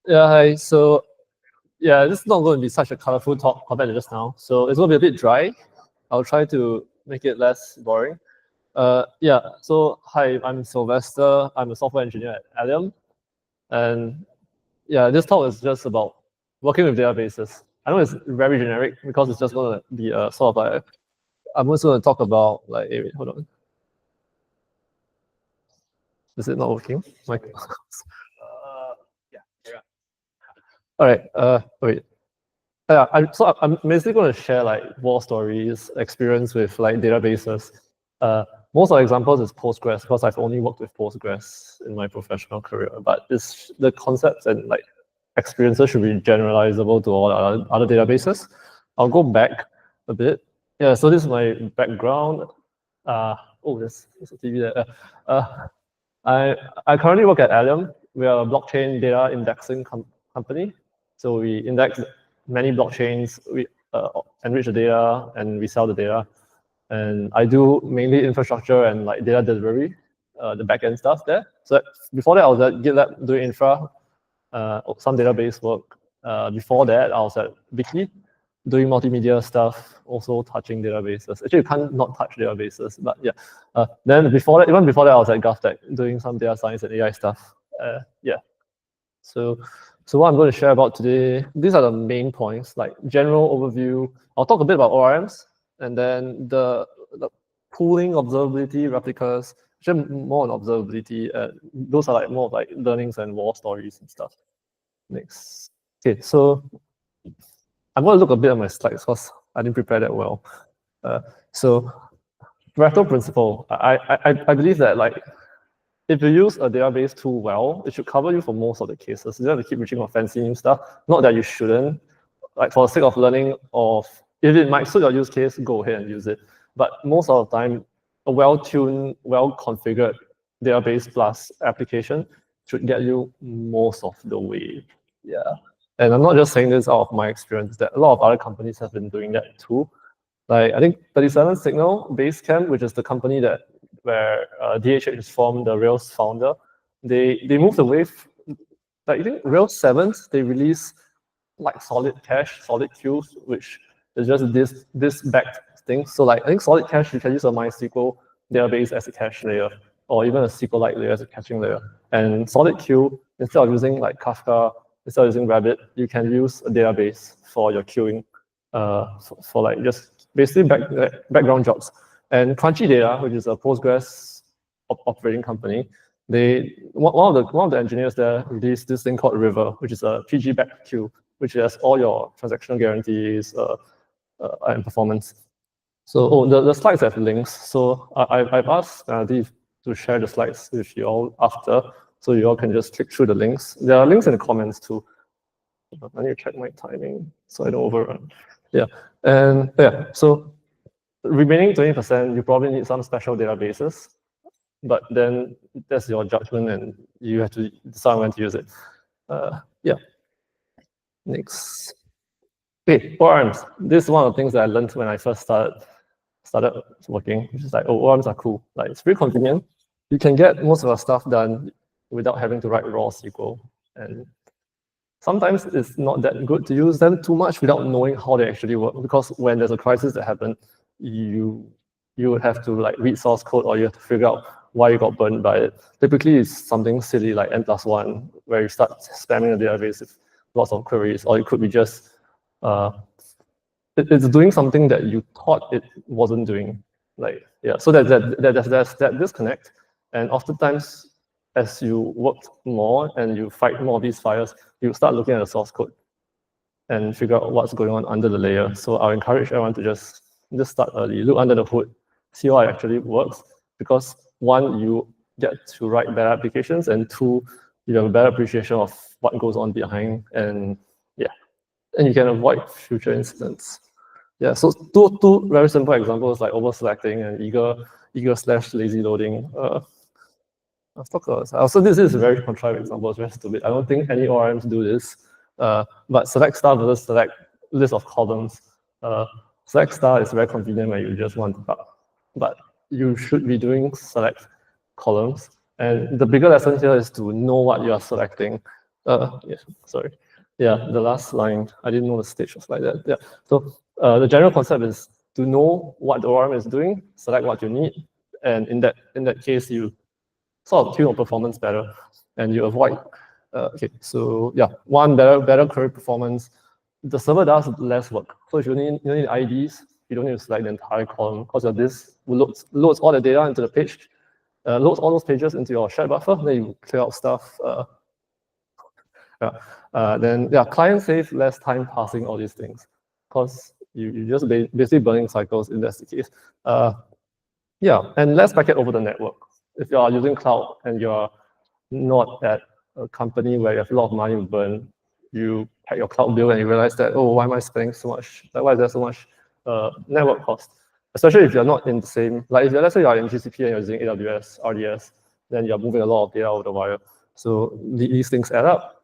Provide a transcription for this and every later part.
Yeah, hi. So, yeah, this is not going to be such a colorful talk compared to just now. So it's going to be a bit dry. I'll try to make it less boring. Yeah, so hi, I'm Sylvester. I'm a software engineer at Allium. And yeah, this talk is just about working with databases. I know it's very generic because it's just going to be a sort of like, I'm also going to talk about like, wait, hold on. Is it not working? Yeah. All right, wait. Yeah, I'm basically going to share like war stories, experience with like databases. Most of the examples is Postgres because I've only worked with Postgres in my professional career. But the concepts and like experiences should be generalizable to all other databases. I'll go back a bit. Yeah, so this is my background. Oh, there's a TV there. I currently work at Allium. We are a blockchain data indexing company. So we index many blockchains, we enrich the data, and we sell the data. And I do mainly infrastructure and like data delivery, the backend stuff there. So before that, I was at GitLab doing infra, some database work. Before that, I was at Wiki doing multimedia stuff, also touching databases. Actually, you can't not touch databases, but yeah. Then before that, even before that, I was at GovTech doing some data science and AI stuff. Yeah. So what I'm going to share about today, these are the main points, like general overview. I'll talk a bit about ORMs, and then the pooling, observability, replicas, actually more on observability. Those are like more of like learnings and war stories and stuff. Next. Okay, so I'm going to look a bit at my slides because I didn't prepare that well. So Pareto principle, I believe that like if you use a database tool well, it should cover you for most of the cases. You don't have to keep reaching for fancy new stuff. Not that you shouldn't. Like for the sake of learning, if it might suit your use case, go ahead and use it. But most of the time, a well-tuned, well-configured database plus application should get you most of the way. Yeah. And I'm not just saying this out of my experience, that a lot of other companies have been doing that too. Like I think 37 Signal Basecamp, which is the company where DHH is from, the Rails founder, they moved away. Like I think Rails 7th, they release like solid cache, solid queues, which is just this backed thing. So like I think solid cache, you can use a MySQL database as a cache layer, or even a SQLite layer as a caching layer. And solid queue, instead of using like Kafka, instead of using Rabbit, you can use a database for your queuing, for like just basically background jobs. And Crunchy Data, which is a Postgres operating company, one of the engineers there released this thing called River, which is a PG-backed queue, which has all your transactional guarantees and performance. So the slides have links. So I've asked Steve to share the slides with you all after, so you all can just click through the links. There are links in the comments too. I need to check my timing so I don't overrun. Yeah, and yeah, so remaining 20%, you probably need some special databases, but then that's your judgment and you have to decide when to use it. Yeah. Next. Okay, ORMs. This is one of the things that I learned when I first started working, which is like, oh, ORMs are cool. Like it's very convenient. You can get most of our stuff done without having to write raw SQL. And sometimes it's not that good to use them too much without knowing how they actually work. Because when there's a crisis that happens, you would have to like read source code, or you have to figure out why you got burned by it. Typically, it's something silly like N+1, where you start spamming the database with lots of queries, or it could be just it's doing something that you thought it wasn't doing. Like yeah, so there's that disconnect, and oftentimes as you work more and you fight more of these fires, you start looking at the source code and figure out what's going on under the layer. So I'll encourage everyone to just start early, look under the hood, see how it actually works. Because one, you get to write better applications, and two, you have a better appreciation of what goes on behind, and yeah, and you can avoid future incidents. Yeah, so two very simple examples like over-selecting and eager/lazy loading. Let's talk about this. Also, this is a very contrived example. It's very stupid. I don't think any ORMs do this. But select star versus select list of columns. Select star is very convenient when you just want to, but you should be doing select columns And the bigger lesson here is to know what you are selecting. Yes, sorry. Yeah, the last line, I didn't know the stage was like that. Yeah. So the general concept is to know what the ORM is doing, select what you need, and in that case, you sort of tune your performance better, and you avoid. Okay, so yeah, one better query performance. The server does less work. So if you need IDs, you don't need to select the entire column because of this loads all the data into the page, loads all those pages into your shared buffer. Then you clear out stuff. Then client saves less time passing all these things because you just basically burning cycles if that's the case. And less packet over the network. If you are using cloud and you're not at a company where you have a lot of money to burn, you pack your cloud bill and you realize that, oh, why am I spending so much? Like, why is there so much network cost? Especially if you're not in the same, like if you're, let's say you're in GCP and you're using AWS, RDS, then you're moving a lot of data over the wire. So these things add up.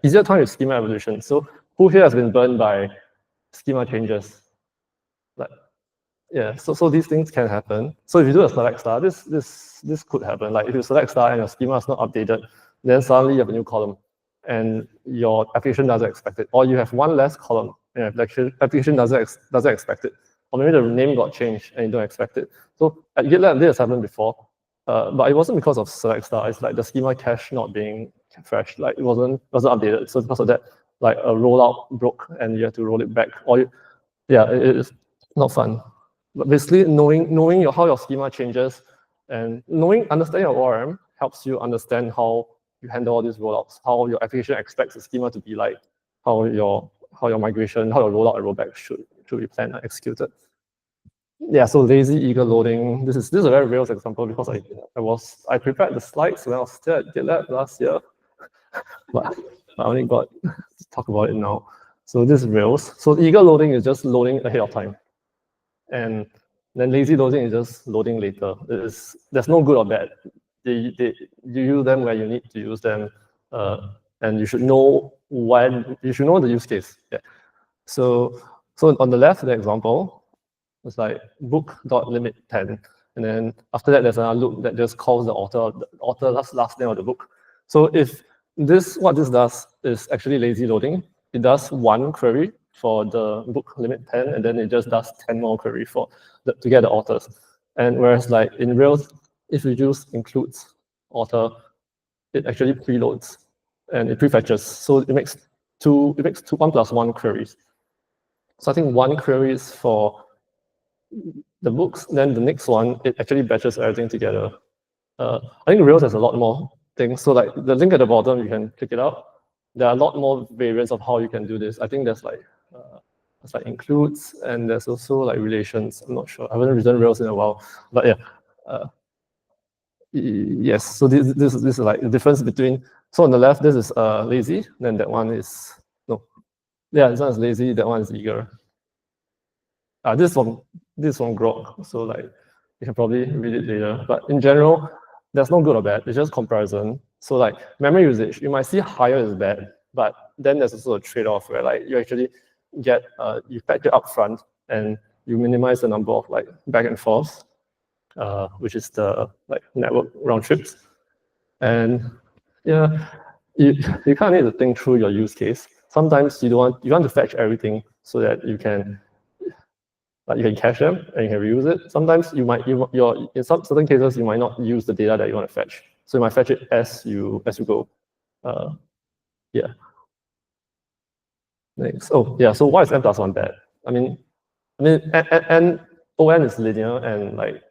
Easier time with schema evolution. So who here has been burned by schema changes? So these things can happen. So if you do a select star, this could happen. Like if you select star and your schema is not updated, then suddenly you have a new column and your application doesn't expect it. Or you have one less column and your application doesn't expect it. Or maybe the name got changed and you don't expect it. So at GitLab, this has happened before. But it wasn't because of select star. It's like the schema cache not being fresh. Like it wasn't updated. So because of that, like a rollout broke and you have to roll it back. It's not fun. But basically, knowing how your schema changes and understanding your ORM helps you understand how you handle all these rollouts, how your application expects the schema to be like, how your migration, how your rollout and rollback should be planned and executed. Yeah, so lazy eager loading. This is a very Rails example because I prepared the slides when I was still at GitLab last year, but I only got to talk about it now. So this is Rails. So eager loading is just loading ahead of time. And then lazy loading is just loading later. There's no good or bad. You use them where you need to use them, and you should know the use case. Yeah. So on the left, the example, it's like book.limit 10. And then after that, there's another loop that just calls the author last name of the book. So if what this does is actually lazy loading, it does one query for the book limit 10, and then it just does 10 more query to get the authors. And whereas like in Rails, if you use includes author, it actually preloads and it prefetches. So it makes 1 plus 1 queries. So I think one query is for the books, then the next one, it actually batches everything together. I think Rails has a lot more things. So like the link at the bottom, you can click it out. There are a lot more variants of how you can do this. I think there's like includes, and there's also like relations. I'm not sure. I haven't written Rails in a while, but yeah. Yes. So this is like the difference between. So on the left, this is lazy. Then that one is no. Yeah, this one is lazy. That one is eager. This one from Grok. So like you can probably read it later. But in general, there's no good or bad. It's just comparison. So like memory usage, you might see higher is bad, but then there's also a trade-off where like you actually get you patch it up front and you minimize the number of like back and forth, which is the like network round trips. And yeah, you kind of need to think through your use case. Sometimes you want to fetch everything so that you can cache them and you can reuse it. Sometimes in some certain cases you might not use the data that you want to fetch, so you might fetch it as you go. Yeah. Next. Oh yeah. So why is n plus 1 bad? I mean, on is linear, and like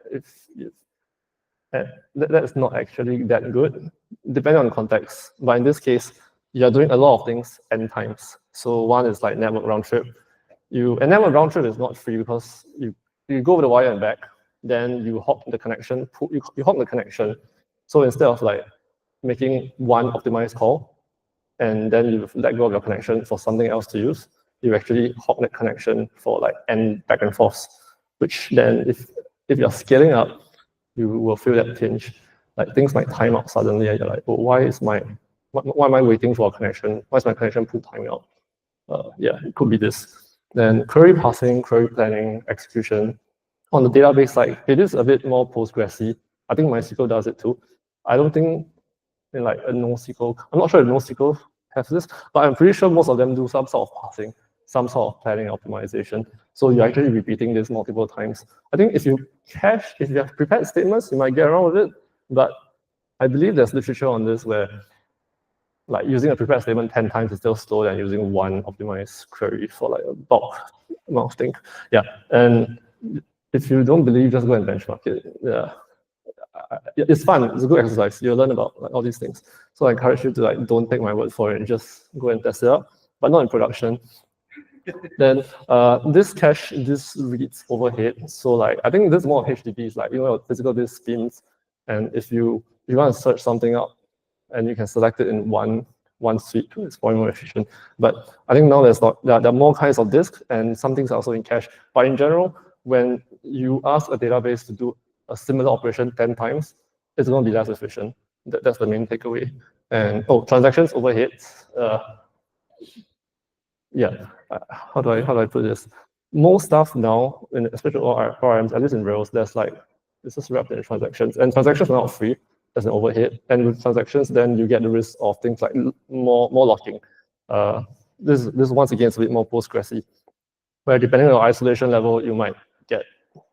that's not actually that good, depending on the context. But in this case, you're doing a lot of things n times. So one is like network round trip. And network round trip is not free because you go over the wire and back, then you hop the connection, you hop the connection. So instead of like making one optimized call, and then you let go of your connection for something else to use, you actually hop that connection for like n back and forth, which then if you're scaling up, you will feel that pinch. Like things might time out suddenly, and you're like, oh, why am I waiting for a connection? Why is my connection pool timing out? Yeah, it could be this. Then query parsing, query planning, execution. On the database side, it is a bit more Postgres-y. I think MySQL does it too. I don't think in like a NoSQL, I'm not sure if NoSQL has this, but I'm pretty sure most of them do some sort of parsing, some sort of planning optimization. So you're actually repeating this multiple times. I think if you have prepared statements, you might get around with it, but I believe there's literature on this where like using a prepared statement 10 times is still slower than using one optimized query for like a bulk amount of things. Yeah, and if you don't believe, just go and benchmark it. Yeah, it's fun. It's a good exercise. You learn about like all these things. So I encourage you to like don't take my word for it. Just go and test it out, but not in production. Then this cache, this reads overhead. So like I think this is more of HTTPs, like physical disk spins, and if you want to search something up, and you can select it in one sweep, it's probably more efficient. But I think now there are more kinds of disks, and some things are also in cache. But in general, when you ask a database to do a similar operation 10 times, it's going to be less efficient. That's the main takeaway. And transactions overhead. How do I put this? Most stuff now, especially ORMs, at least in Rails, there's like it's just wrapped in transactions, and transactions are not free as an overhead. And with transactions, then you get the risk of things like more locking. This once again is a bit more Postgresy, where depending on your isolation level, you might get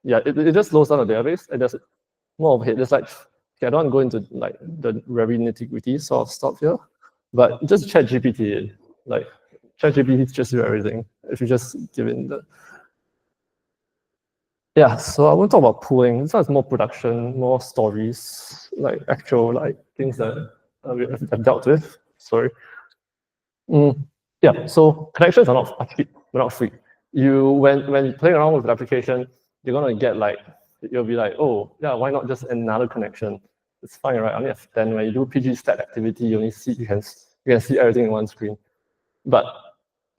it just slows down the database, and there's more overhead. It's like I don't want to go into like the very nitty-gritty sort of stuff here, but just ChatGPT it. Like ChatGPT teaches you everything if you just give it the. Yeah, so I won't talk about pooling. This one's more production, more stories, like actual like things that I've dealt with. Sorry. Yeah, so connections are not cheap, they're not free. When you play around with the application, you're gonna get like you'll be like, oh yeah, why not just another connection? It's fine, right? I only have 10. When you do PG stat activity, you can see everything in one screen. But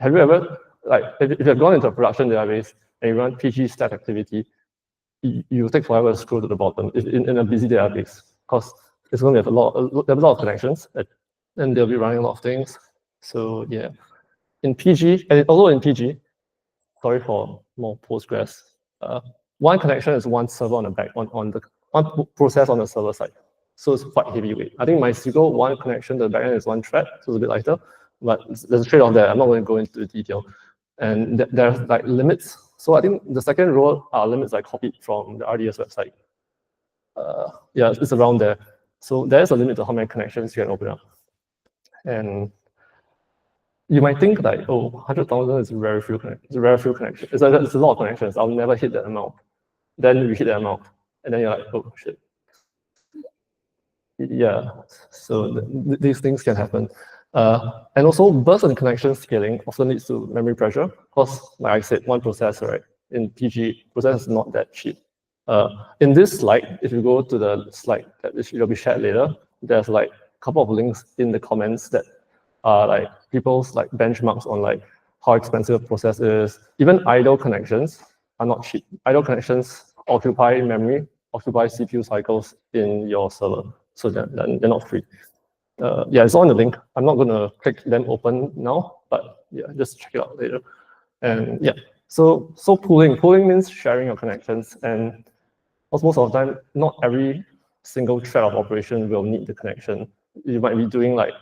have you ever like if you've gone into a production database and you run PG stat activity, you take forever to scroll to the bottom in a busy database because it's going to have a lot of connections and they'll be running a lot of things. So yeah, in PG and although in PG, sorry for more Postgres. One connection is one server on the back on the one process on the server side. So it's quite heavyweight. I think MySQL, one connection to the backend is one thread, so it's a bit lighter. But there's a trade-off there. I'm not going to go into the detail. And there's like limits. So I think the second row are limits I copied from the RDS website. Yeah, it's around there. So there's a limit to how many connections you can open up. And you might think like, oh, 100,000 is very few connections. It's a very few connections. It's a lot of connections. I'll never hit that amount. Then you hit that amount. And then you're like, oh, shit. Yeah, so these things can happen. And also, burst and connection scaling often leads to memory pressure because, like I said, one processor, right? In PG, processor is not that cheap. In this slide, if you go to the slide that will be shared later, there's like a couple of links in the comments that are like people's like benchmarks on like how expensive a process is. Even idle connections are not cheap. Idle connections occupy memory, occupy CPU cycles in your server, so they're not free. Yeah, it's on the link. I'm not going to click them open now, but yeah, just check it out later. And yeah, so pooling means sharing your connections, and most of the time, not every single thread of operation will need the connection. You might be doing like,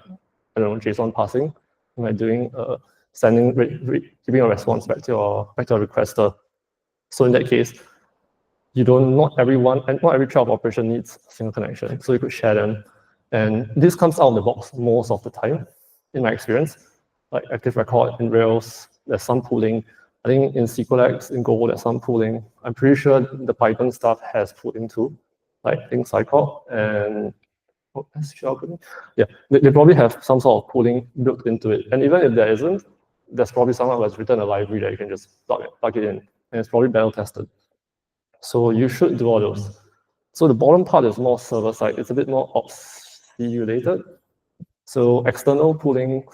I don't know, JSON parsing. You might be doing giving a response back to your requester. So in that case, not every thread of operation needs a single connection. So you could share them. And this comes out of the box most of the time, in my experience. Like Active Record in Rails, there's some pooling. I think in SQLX, in Go, there's some pooling. I'm pretty sure the Python stuff has pooling too, like things like and yeah, they probably have some sort of pooling built into it. And even if there isn't, there's probably someone who has written a library that you can just plug it in, and it's probably battle tested. So you should do all those. So the bottom part is more server side. It's a bit more ops related. So external pooling,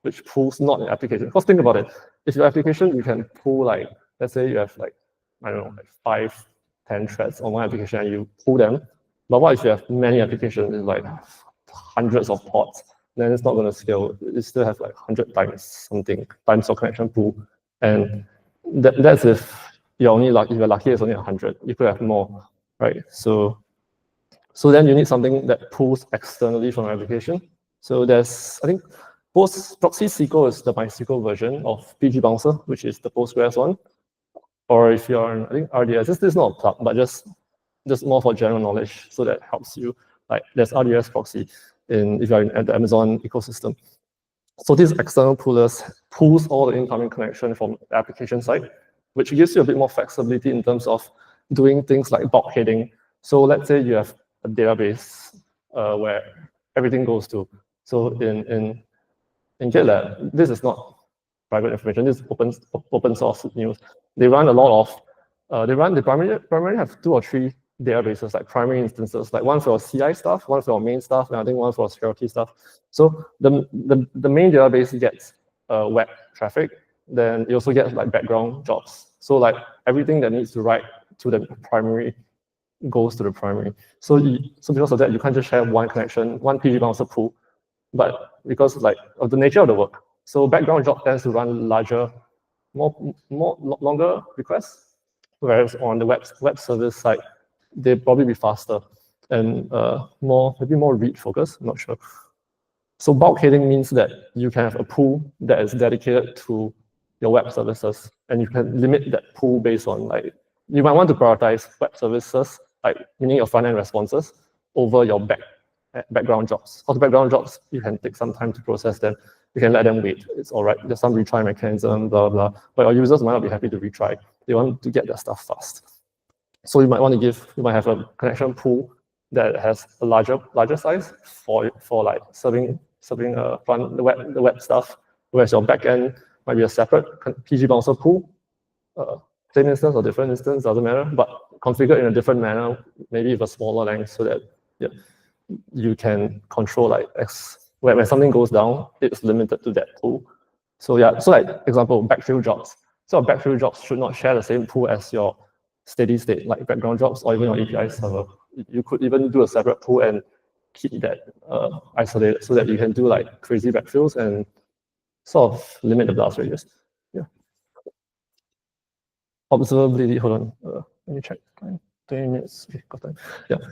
which pulls not an application. Because think about it. If your application, you can pull like, let's say you have like, I don't know, like 5, 10 threads on one application and you pull them. But what if you have many applications, it's like hundreds of pods, then it's not going to scale. You still have like 100 times your connection pool. And that's if you're only lucky, if you're lucky, it's only 100. You could have more, right? So So then you need something that pulls externally from your application. So there's, I think, Proxy SQL is the MySQL version of PG Bouncer, which is the Postgres one. Or if you're on, I think RDS, this is not a plug, but just more for general knowledge, so that helps you. Like there's RDS proxy if you're at the Amazon ecosystem. So this external pullers pulls all the incoming connection from the application side, which gives you a bit more flexibility in terms of doing things like bulk heading. So let's say you have a database where everything goes to. So in GitLab, this is not private information. This is open source news. They run a lot of. They primarily have 2 or 3 databases, like primary instances, like one for CI stuff, one for main stuff, and I think one for security stuff. So the main database gets web traffic. Then it also gets like background jobs. So like everything that needs to write to the primary goes to the primary. So because of that, you can't just share one connection, one PG Bouncer pool, but because like of the nature of the work. So background job tends to run larger, longer requests, whereas on the web service side, they'll probably be faster and maybe more read focused. I'm not sure. So bulk heading means that you can have a pool that is dedicated to your web services, and you can limit that pool based on like, you might want to prioritize web services, like meaning your front-end responses, over your background jobs. Because background jobs, you can take some time to process them. You can let them wait. It's all right. There's some retry mechanism, blah, blah, blah. But our users might not be happy to retry. They want to get their stuff fast. So you might have a connection pool that has a larger size for like serving the web stuff, whereas your backend might be a separate PG Bouncer pool. Same instance or different instance, doesn't matter, but configured in a different manner, maybe with a smaller length, so that you can control like when something goes down, it's limited to that pool. So so like example, backfill jobs. So backfill jobs should not share the same pool as your steady state, like background jobs or even your API server. You could even do a separate pool and keep that isolated so that you can do like crazy backfills and sort of limit the blast radius. Observability, hold on, let me check. 20 minutes, okay, got time.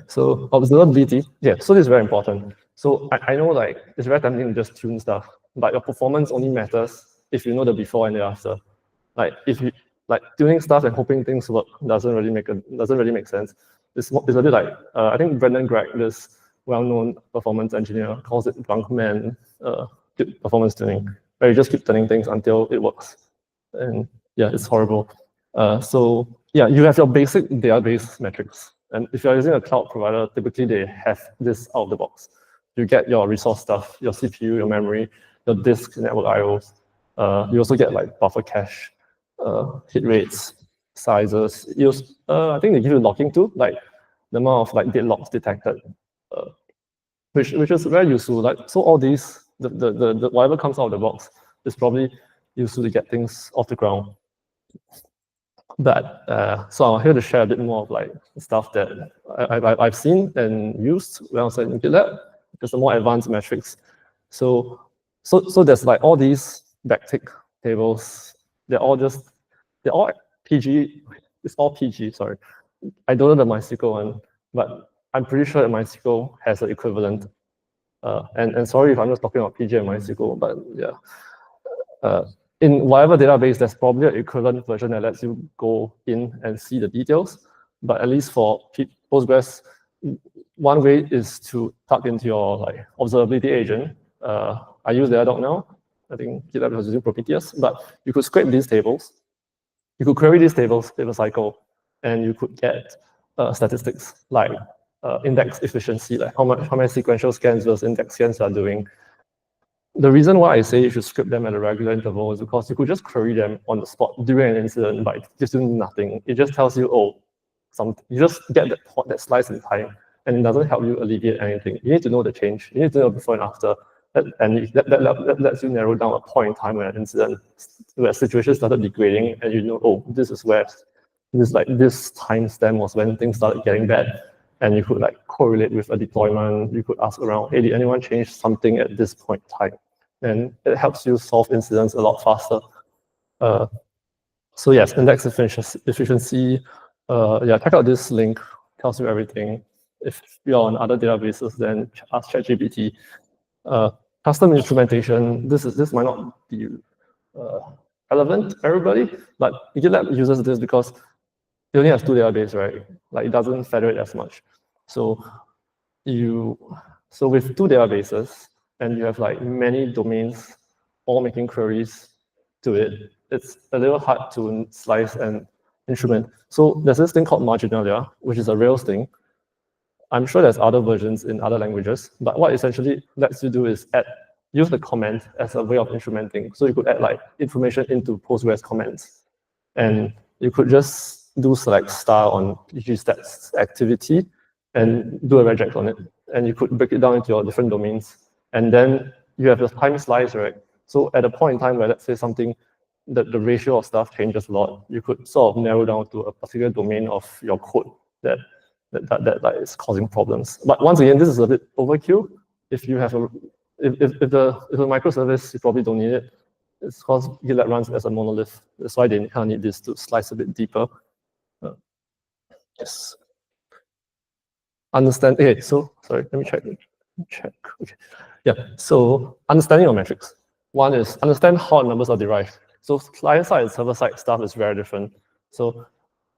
So observability, so this is very important. So I know like it's very tempting to just tune stuff, but your performance only matters if you know the before and the after. Like if you like tuning stuff and hoping things work doesn't really make sense. It's a bit like I think Brendan Gregg, this well-known performance engineer, calls it drunk man performance tuning, where you just keep turning things until it works. And it's horrible. So you have your basic database metrics. And if you're using a cloud provider, typically they have this out of the box. You get your resource stuff, your CPU, your memory, your disk, network IOs. You also get like buffer cache, hit rates, sizes. I think they give you logging too, like the amount of like deadlocks detected, which is very useful. Like so, all these the whatever comes out of the box is probably useful to get things off the ground. But so I'm here to share a bit more of like stuff that I've seen and used when I was in GitLab. There's some more advanced metrics. So there's like all these backtick tables. They're all PG. It's all PG. Sorry, I don't know the MySQL one, but I'm pretty sure that MySQL has an equivalent. And sorry if I'm just talking about PG and MySQL, but in whatever database, there's probably an equivalent version that lets you go in and see the details. But at least for Postgres, one way is to plug into your like observability agent. I use Datadog now. I think GitLab was using Prometheus, but you could scrape these tables. You could query these tables in a cycle, and you could get statistics like index efficiency, like how many sequential scans versus index scans are doing. The reason why I say you should script them at a regular interval is because you could just query them on the spot during an incident by just doing nothing. It just tells you, you just get that slice in time, and it doesn't help you alleviate anything. You need to know the change. You need to know before and after. And that lets you narrow down a point in time when an incident, where a situation started degrading, and you know, this is where this timestamp was when things started getting bad. And you could like correlate with a deployment. You could ask around, hey, did anyone change something at this point in time? And it helps you solve incidents a lot faster. So yes, index efficiency. Check out this link. Tells you everything. if you're on other databases, then ask ChatGPT. Custom instrumentation, this might not be relevant to everybody, but GitLab uses this because it only has 2 databases, right? Like it doesn't federate as much. So with 2 databases, and you have like many domains all making queries to it, it's a little hard to slice and instrument. So there's this thing called marginalia, which is a Rails thing. I'm sure there's other versions in other languages, but what essentially lets you do is use the comment as a way of instrumenting. So you could add like information into Postgres comments, and you could just do select star on pgstats activity and do a regex on it. And you could break it down into your different domains. And then you have the time slice, right? So at a point in time where, let's say, something that the ratio of stuff changes a lot, you could sort of narrow down to a particular domain of your code that is causing problems. But once again, this is a bit overkill. If you have if the microservice, you probably don't need it. It's because GitLab runs as a monolith. That's why they kind of need this to slice a bit deeper. Yes. Understand. Okay, so sorry, let me check. Okay. Yeah. So understanding of metrics. One is understand how numbers are derived. So client-side and server-side stuff is very different. So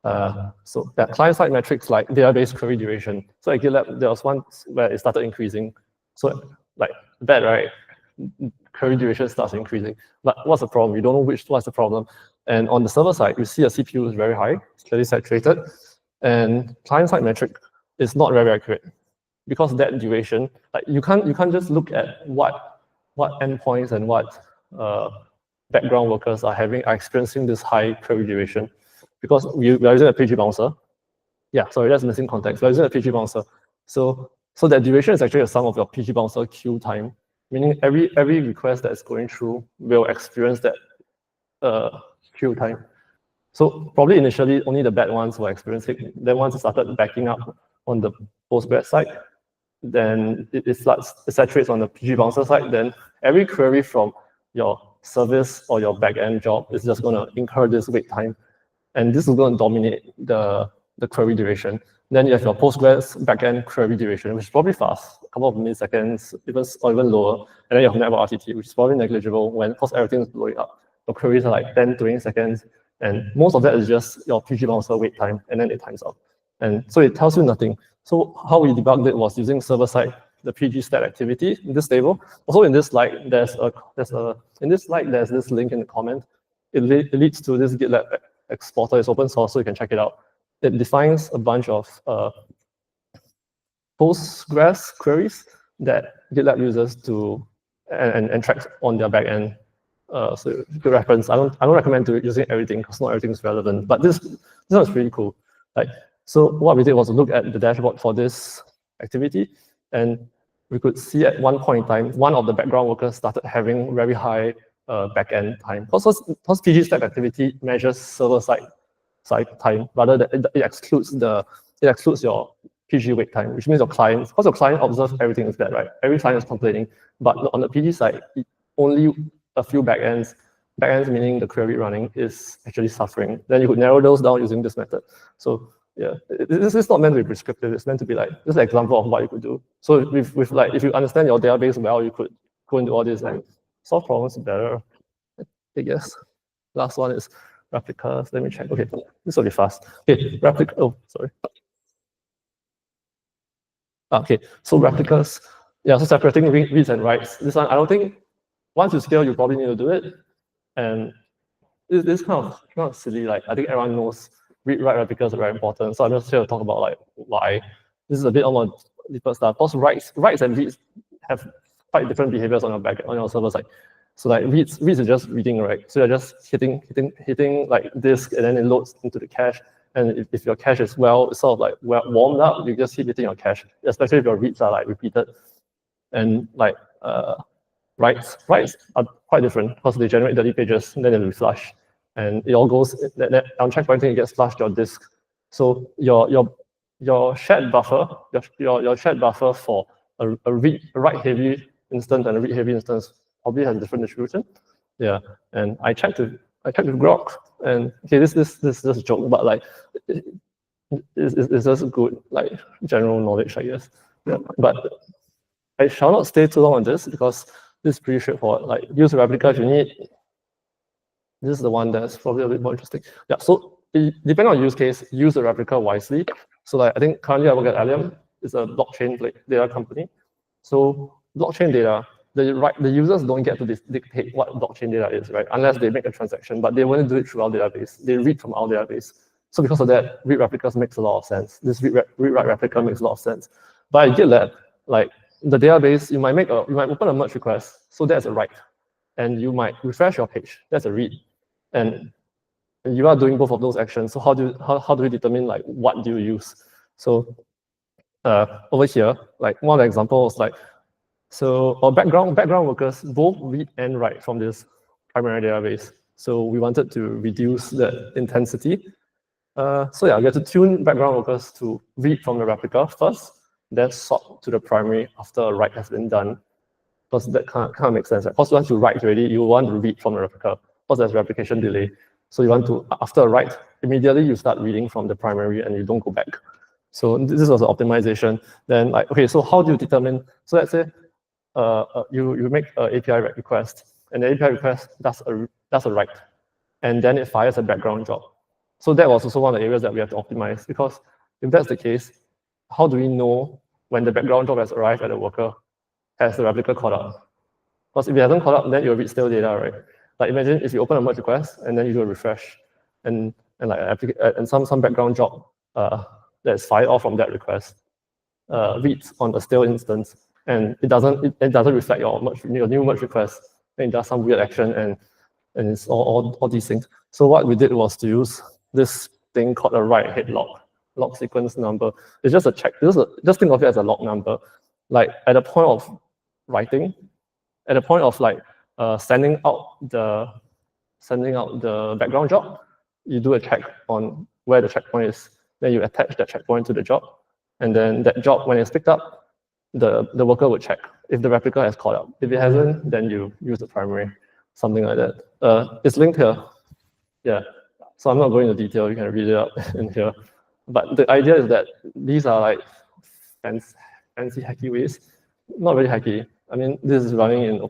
client-side metrics like database query duration. So at GitLab, there was one where it started increasing. So like that, right? Query duration starts increasing. But what's the problem? You don't know what's the problem. And on the server side, you see a CPU is very high, it's clearly saturated, and client-side metric is not very accurate because that duration, like you can't just look at what endpoints and what background workers are experiencing this high query duration, because we are using a PG bouncer. Yeah, sorry, that's missing context. We're using a PG bouncer. So that duration is actually a sum of your PG bouncer queue time, meaning every request that's going through will experience that queue time. So probably initially only the bad ones were experiencing. Then once it started backing up on the Postgres side, then it saturates on the PG bouncer side. Then every query from your service or your backend job is just going to incur this wait time, and this is going to dominate the query duration. Then you have your Postgres backend query duration, which is probably fast, a couple of milliseconds, even lower. And then you have network RTT, which is probably negligible because everything is blowing up. Your queries are like 10, 20 seconds, and most of that is just your PG bouncer wait time, and then it times out. And so it tells you nothing. So how we debugged it was using server-side, the PG stat activity in this table. Also in this slide, there's this link in the comment. It leads to this GitLab exporter. It's open source, so you can check it out. It defines a bunch of Postgres queries that GitLab uses to and tracks on their backend. So good reference. I don't recommend using everything because not everything is relevant. But this one is really cool. So what we did was look at the dashboard for this activity, and we could see at one point in time, one of the background workers started having very high backend time. Because PG stat activity measures server-side time, rather than it excludes your PG wait time, which means because your client observes everything is bad, right? Every client is complaining, but on the PG side, only a few backends meaning the query running is actually suffering. Then you could narrow those down using this method. So yeah, this is not meant to be prescriptive. It's meant to be like just an example of what you could do. So with like if you understand your database well, you could go into all this and solve problems better, I guess. Last one is replicas. Let me check. Okay, this will be fast. Okay, replica. Oh, sorry. Okay, so replicas. Yeah, so separating reads and writes. This one, I don't think once you scale, you probably need to do it. And this kind of silly. Like I think everyone knows read-write replicas are very important. So I'm just here to talk about like why. This is a bit more deeper stuff. Because writes and reads have quite different behaviors on your server side. So like reads is just reading, right? So you're just hitting like disk, and then it loads into the cache. And if your cache is it's sort of like warmed up, you just keep hitting your cache, especially if your reads are like repeated. And like writes are quite different because they generate dirty pages and then they'll be flushed. And it all goes on checkpointing, it gets flushed to your disk. So your shared buffer, your shared buffer for a write heavy instance and a read heavy instance probably has a different distribution. Yeah, and I checked with Grok, and okay, this is just a joke, but like it's just good, like general knowledge, I guess. Yeah. But I shall not stay too long on this because this is pretty straightforward. Like use a replica if you need. This is the one that's probably a bit more interesting. Yeah, so depending on use case, use the replica wisely. So like I think currently I work at Allium. It's a blockchain data company. So blockchain data, the users don't get to dictate what blockchain data is, right? Unless they make a transaction, but they won't do it through our database. They read from our database. So because of that, read replicas makes a lot of sense. This read-write replica makes a lot of sense. But at GitLab, like the database, you might open a merge request. So that's a write. And you might refresh your page. That's a read. And you are doing both of those actions. So how do we determine like what do you use? So over here, like one of the examples, like so our background workers both read and write from this primary database. So we wanted to reduce the intensity. So yeah, we have to tune background workers to read from the replica first, then sort to the primary after a write has been done. Because that kind of makes sense. Right? Because once you write already, you want to read from the replica. Because there's replication delay. So you want to, after a write, immediately you start reading from the primary and you don't go back. So this was the optimization. Then like, okay, so how do you determine, so let's say you make an API request, and the API request does a write, and then it fires a background job. So that was also one of the areas that we have to optimize, because if that's the case, how do we know when the background job has arrived at the worker, has the replica caught up? Because if it hasn't caught up, then you'll read stale data, right? Like imagine if you open a merge request and then you do a refresh, and some background job that's fired off from that request reads on a stale instance, and it doesn't reflect your new merge request, and it does some weird action, and it's all these things. So what we did was to use this thing called a write head log sequence number. It's just a check. Just think of it as a log number. Like at the point of writing, at the point of like sending out the background job, you do a check on where the checkpoint is. Then you attach that checkpoint to the job, and then that job, when it's picked up, the worker would check if the replica has caught up. If it hasn't, then you use the primary, something like that. It's linked here. Yeah. So I'm not going into detail. You can read it up in here. But the idea is that these are like fancy hacky ways. Not very hacky. I mean, this is running in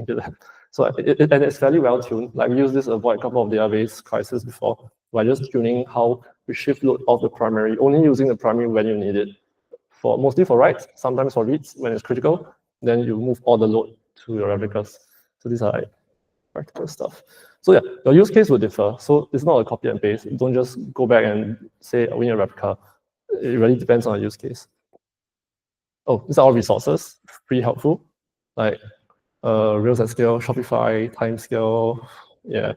GitLab. So and it's fairly well tuned. Like we used this to avoid a couple of database crises before by just tuning how we shift load off the primary, only using the primary when you need it. Mostly for writes, sometimes for reads when it's critical, then you move all the load to your replicas. So these are like practical stuff. So yeah, your use case will differ. So it's not a copy and paste. Don't just go back and say, we need a replica. It really depends on the use case. Oh, these are all resources, pretty helpful. Like Rails at scale, Shopify, timescale, yeah.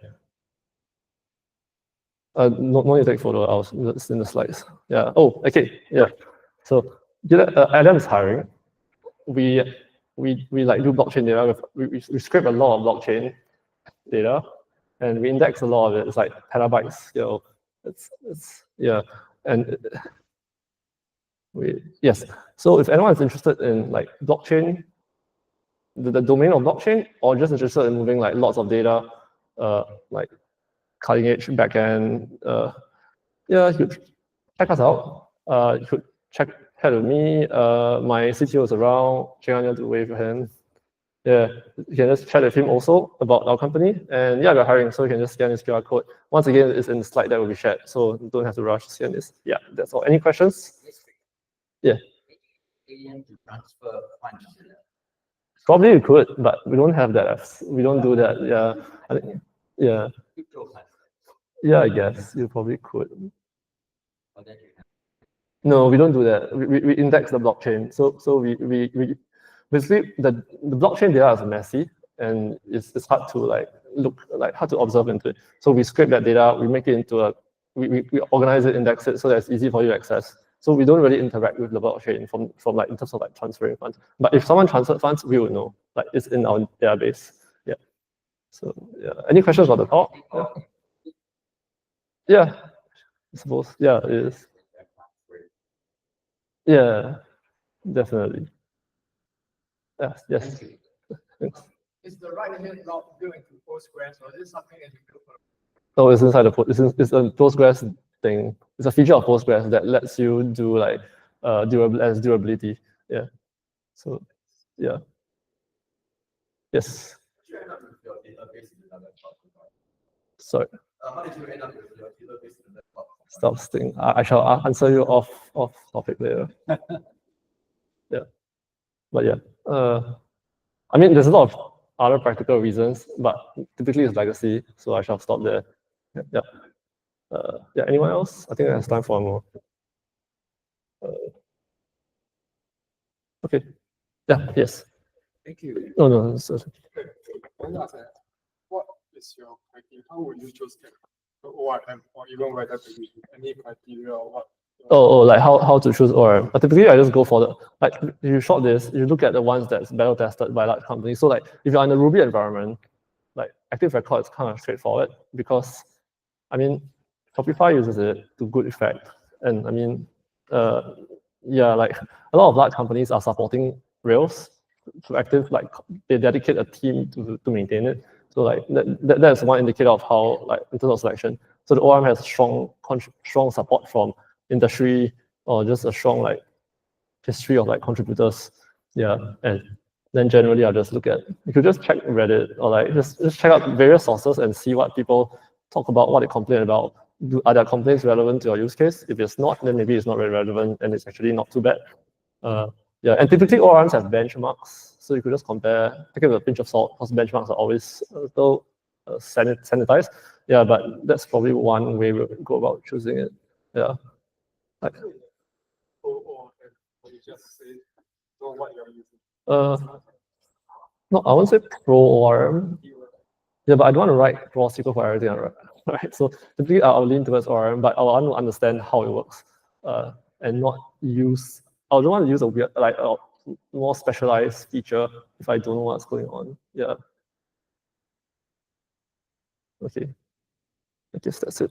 No need to take photo, it's in the slides. Yeah, oh, okay, yeah. So Allium is hiring. We like do blockchain data. We scrape a lot of blockchain data, and we index a lot of it. It's like petabytes scale. It's yeah, and yes. So if anyone is interested in like blockchain, the domain of blockchain, or just interested in moving like lots of data, like cutting edge backend, yeah, you could check us out. You could chat with me. My CTO is around. Check to wave your hand. Yeah, you can just chat with him also about our company. And yeah, we're hiring, so you can just scan this QR code. Once again, it's in the slide that will be shared, so you don't have to rush to scan this. Yeah, that's all. Any questions? Yeah. Probably you could, but we don't have that. We don't do that. Yeah. Yeah. Yeah, I guess you probably could. No, we don't do that. We index the blockchain. So we basically the blockchain data is messy, and it's hard to hard to observe into it. So we scrape that data, we make it into we organize it, index it, so that it's easy for you to access. So we don't really interact with the blockchain from like in terms of like transferring funds. But if someone transferred funds, we would know. Like it's in our database. Yeah. So yeah. Any questions about the talk? Yeah. I suppose. Yeah, it is. Yeah, definitely. Yes. Yes. Thanks. Is the right-hand log built into Postgres, or is it something that you built for? Oh, it's inside the Postgres. It's a Postgres thing. It's a feature of Postgres that lets you do like durability. Yeah. So yeah. Yes. Sorry. How did you end up with your database in the laptop? Stop sting. I shall answer you off topic later. Yeah. But yeah. I mean, there's a lot of other practical reasons, but typically it's legacy, so I shall stop there. Yeah. Yeah. Anyone else? I think there's time for more. Okay. Yeah. Yes. Thank you. No. What is your criteria? How would you choose ORM or even whether to use any criteria or what? Like how to choose ORM. But typically, I just go for the, like, if you short this, you look at the ones that's better tested by large companies. So like, if you're in a Ruby environment, like active record is kind of straightforward because, I mean, Shopify uses it to good effect. And I mean, yeah, like a lot of large companies are supporting Rails to active, like they dedicate a team to maintain it. So like that's one indicator of how, like, in terms of selection. So the ORM has strong support from industry or just a strong like history of like contributors. Yeah, and then generally I'll just look at, you could just check Reddit or like just check out various sources and see what people talk about, what they complain about. Are their complaints relevant to your use case? If it's not, then maybe it's not very relevant and it's actually not too bad. Yeah, and typically ORMs have benchmarks, so you could just compare, take it with a pinch of salt, because benchmarks are always a little sanitized. Yeah, but that's probably one way we go about choosing it. Yeah. Like, you just say what you're using? No, I won't say pro ORM. Yeah, but I don't want to write raw SQL for everything, right? So typically I'll lean towards ORM, but I want to understand how it works, and not use. I don't want to use a weird, like a more specialized feature if I don't know what's going on. Yeah. Okay. I guess that's it.